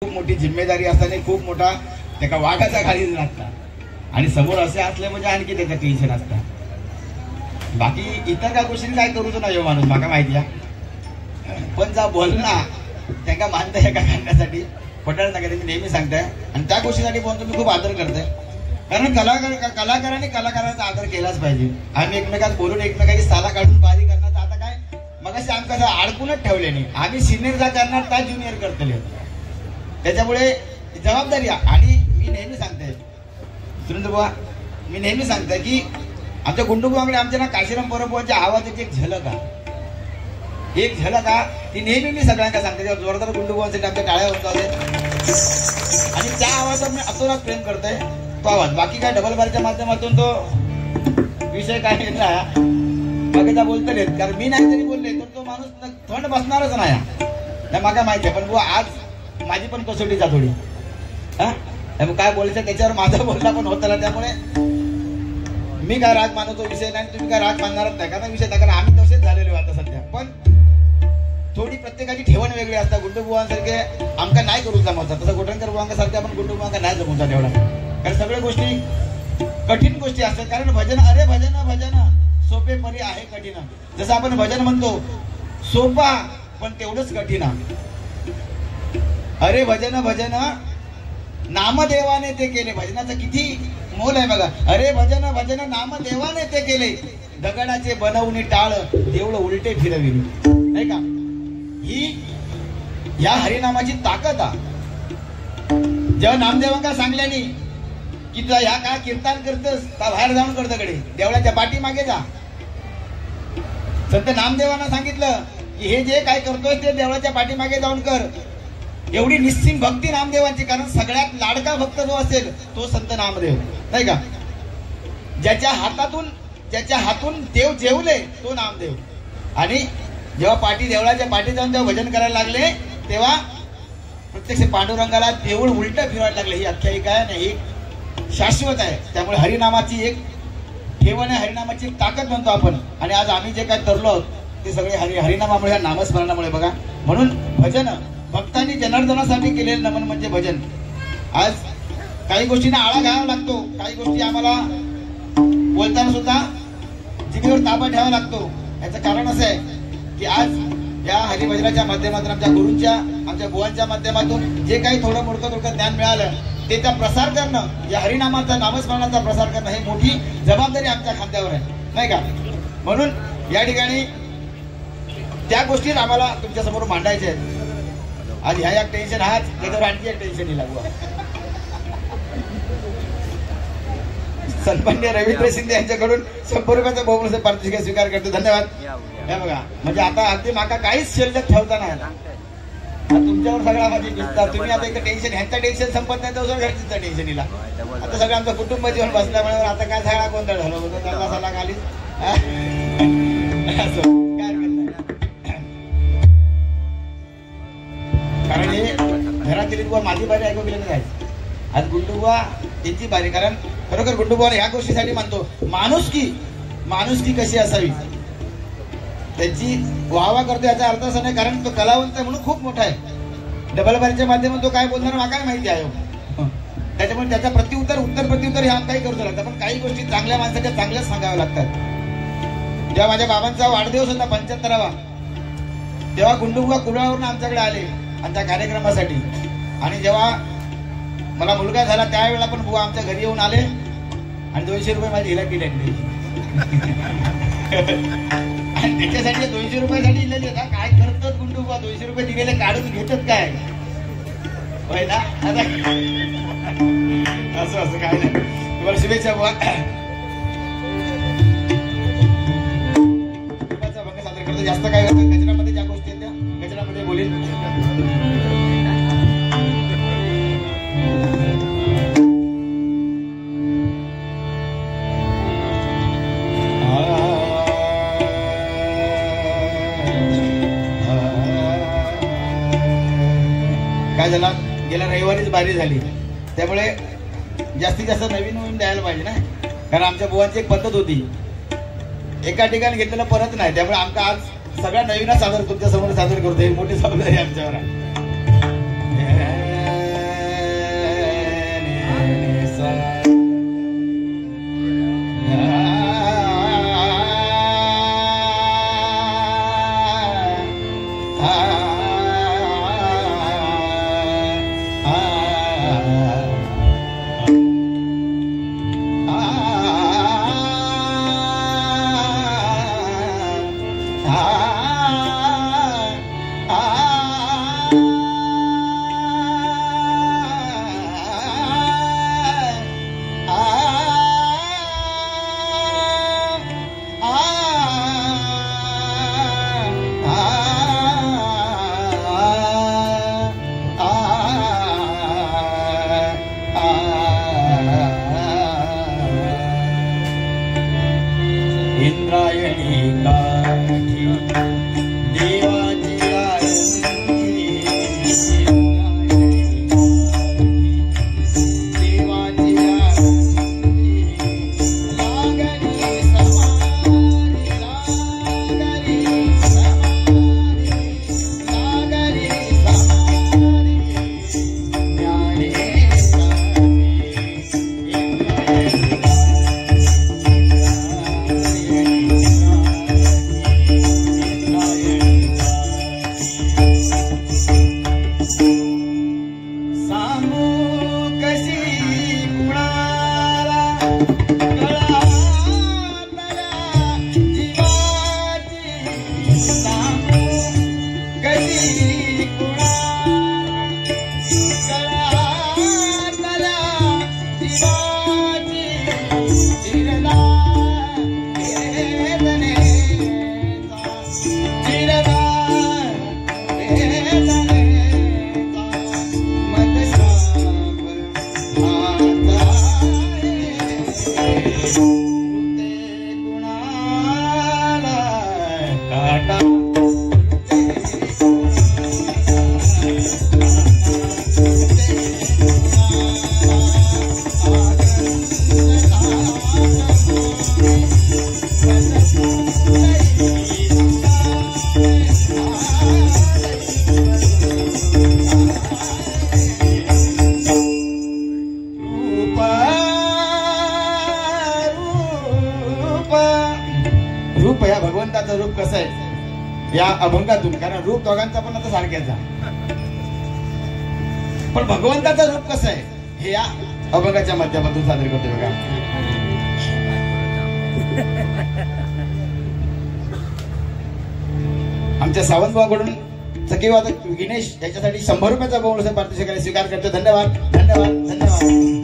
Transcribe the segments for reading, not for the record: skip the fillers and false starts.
खूप मोठी जिम्मेदारी असताना खूप मोठा त्याका वाघाचा खालीच लागता आणि समोर असे असले म्हणजे आणखी त्याचं टेन्शन असतं. बाकी इतर काय गोष्टी काय करूच नाही माणूस माका माहिती आहे, पण जा बोलना त्यांना मानताय का करण्यासाठी पटायला नका त्यांनी नेहमी सांगताय आणि त्या गोष्टीसाठी बोलतो मी खूप आदर करतोय. कारण कलाकारांनी कलाकारांचा आदर केलाच पाहिजे. आम्ही एकमेकात बोलून एकमेकाची साला काढून बारी करण्याचं आता काय मग असे आमचं अडकूनच ठेवले नाही. आम्ही सिनियर जा करणार त्या ज्युनियर करतले, त्याच्यामुळे जबाबदारी. आणि मी नेहमी सांगते सुरेंद्र बुवा, मी नेहमी सांगते की आमच्या गुंडूबुवाकडे आमच्या ना काशीराम परबुवांच्या आवाजाची एक झलक आहे, ती नेहमी मी सगळ्यांना सांगते. जोरदार गुंडूबुवांसाठी आमच्या टाळ्या होतात आणि त्या आवाजात मी अतोनात प्रेम करतोय तो आवाज. बाकी काय डबल बारच्या माध्यमातून तो विषय काय बाकीचा बोलतलेत, कारण मी नाही तरी बोलले तर तो माणूस थंड बसणारच नाही मागा माहिती आहे. पण बुवा आज माझी पण कसोटी जा थोडी काय बोलायचं त्याच्यावर माझा बोलला पण होत ना, त्यामुळे मी काय राग मानतो विषय नाही, तुम्ही काय राग मानणारच नाही कारण विषय नाही, कारण आम्ही तसेच झालेलो आता सध्या. पण थोडी प्रत्येकाची ठेवण वेगळी असतात. गुंडूबुवांसारखे आमका नाही करू जमवता, तसं गोटणकर बुवांसारखे आपण गुंडूबुवांका नाही जमवता तेवढा, कारण सगळ्या गोष्टी कठीण गोष्टी असतात. कारण भजन अरे भजन सोपे परी आहे कठीण. जसं आपण भजन म्हणतो सोपा पण तेवढंच कठीण. अरे भजन नामदेवाने ते केले. भजनाचं किती मोल आहे बघा. अरे भजन नामदेवाने ते केले, दगडाचे बनवून टाळ तेवढं उलटे फिरविले, नाही का. ही या हरिनामाची ताकद आहे. जेव्हा नामदेवांका सांगल्यानी की तुला ह्या काय कीर्तन करतस का बाहेर जाऊन करतकडे देवळाच्या पाठीमागे जा. संत नामदेवांना सांगितलं की हे जे काय करतोय ते देवळाच्या पाठीमागे जाऊन कर. एवढी निस्सीम भक्ती नामदेवांची, कारण सगळ्यात लाडका भक्त जो असेल तो संत नामदेव, नाही का. ज्याच्या हातून देव जेवले तो नामदेव. आणि जेव्हा देवळाच्या पाठी जाऊन जेव्हा भजन करायला लागले तेव्हा प्रत्यक्ष पांडुरंगाला देऊळ उलट फिरवायला लागले. ही आख्यायिका आहे ना, ही शाश्वत आहे. त्यामुळे हरिनामाची एक ठेवण आहे, हरिनामाची एक ताकद म्हणतो आपण. आणि आज आम्ही जे काय तरलो आहोत ते सगळे हरिनामामुळे, ह्या नामस्मरणामुळे बघा. म्हणून भजन भक्तांनी जनार्दनासाठी केलेलं नमन म्हणजे भजन. आज काही गोष्टींना आळा घ्यावा लागतो, काही गोष्टी आम्हाला बोलताना सुद्धा जिभेवर ताबा ठेवावा लागतो. याचं कारण असं आहे की आज या हरिभजनाच्या माध्यमातून आमच्या गुरूंच्या, आमच्या बुवांच्या माध्यमातून जे काही थोडं मोडकं ज्ञान मिळालं ते त्या प्रसार करणं, या हरिनामाचा नामस्मरणाचा प्रसार करणं ही मोठी जबाबदारी आमच्या खांद्यावर आहे, नाही का. म्हणून या ठिकाणी त्या गोष्टी आम्हाला तुमच्या समोर मांडायच्या आहेत. आज ह्या एक टेन्शन आहात, त्याच्यावर आणखी एक टेन्शन येईल. सन्मान्य रवींद्र शिंदे यांच्याकडून 100 रुपयाचा बहुमूल्य पारितोषिक स्वीकार करतो. धन्यवाद. हे बघा, म्हणजे आता अगदी माका काहीच शिल्लक ठेवता नाही. तुमच्यावर सगळा माझी विस्तार. तुम्ही आता एक टेन्शन, ह्यांचं टेन्शन संपत नाही तर घरचं टेन्शन येईल. आता सगळं आमचं कुटुंब जीवन बसल्यामुळे आता काय सगळा गोंधळ झाला होता. त्याला सला खाली कारण हे घरातील बुवा माझी बारी ऐकू गेली नाही. आज गुंडूबुवा त्यांची बारी. कारण खरोखर गुंडूबुवा ह्या गोष्टीसाठी मानतो, माणुसकी कशी असावी त्याची वाहवा करतो. याचा अर्थ असा नाही कारण तो कलावंत आहे म्हणून खूप मोठा आहे. डबल बारीच्या माध्यमातून तो काय बोलणार मला काय माहिती आहे. त्याच्यामुळे त्याचा उत्तर प्रत्युत्तर हे काही करू लागतात. पण काही गोष्टी चांगल्या माणसाच्या चांगल्याच सांगाव्या लागतात. जेव्हा माझ्या बाबांचा वाढदिवस होता 75वा, तेव्हा गुंडूबुवा कुडाळवरून आमच्याकडे आले आमच्या कार्यक्रमासाठी. आणि जेव्हा मला मुलगा झाला त्यावेळेला पण बुवा आमच्या घरी येऊन आले आणि 200 रुपये माझी हिला केली. आणि त्याच्यासाठी 200 रुपयासाठी दिलेले का काय करतात गुंडूबुवा, 200 रुपये दिलेले काढून घेतात काय ना. असं काय नाही. तुम्हाला शुभेच्छा बुवा. भंग साजरा करतो. जास्त काय करतो गजरामध्ये ज्या गोष्टी आहेत त्या गजरामध्ये बोलेल. काय झाला, गेल्या रविवारीच बारी झाली, त्यामुळे जास्तीत जास्त नवीन द्यायला पाहिजे ना. कारण आमच्या बुवांची एक पद्धत होती, एका ठिकाणी घेतलेलं परत नाही. त्यामुळे आमचा आज सगळ्या नवीनच तुमच्या समोर सादर करतो. ही मोठी जबाबदारी आमच्यावर आहे. रूप या भगवंताचं रूप कसं आहे या अभंगातून, कारण रूप दोघांचा पण आता सारख्याचा, पण भगवंताचं रूप कसं आहे हे या अभंगाच्या माध्यमातून सादर करतोय बघा. आमच्या सावंतभाऊकडून सखीवादक विघ्नेश याच्यासाठी 100 रुपयाचा बहुमूल्य पारितोषिक स्वीकार करतो. धन्यवाद धन्यवाद धन्यवाद.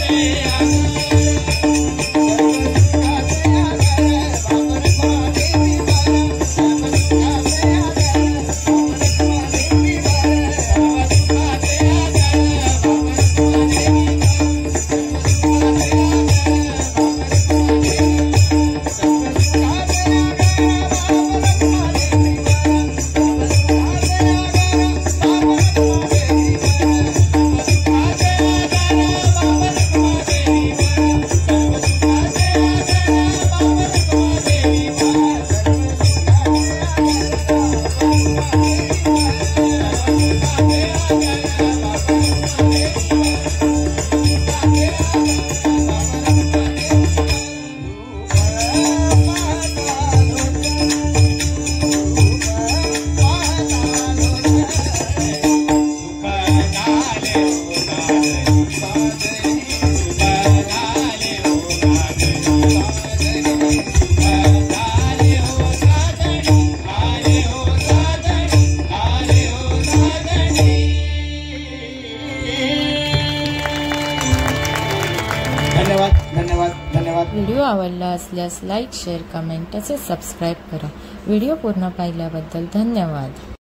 Yeah. व्हिडिओ आवडला असल्यास लाईक, शेअर, कमेंट तसेच सबस्क्राईब करा. व्हिडिओ पूर्ण पाहिल्याबद्दल धन्यवाद.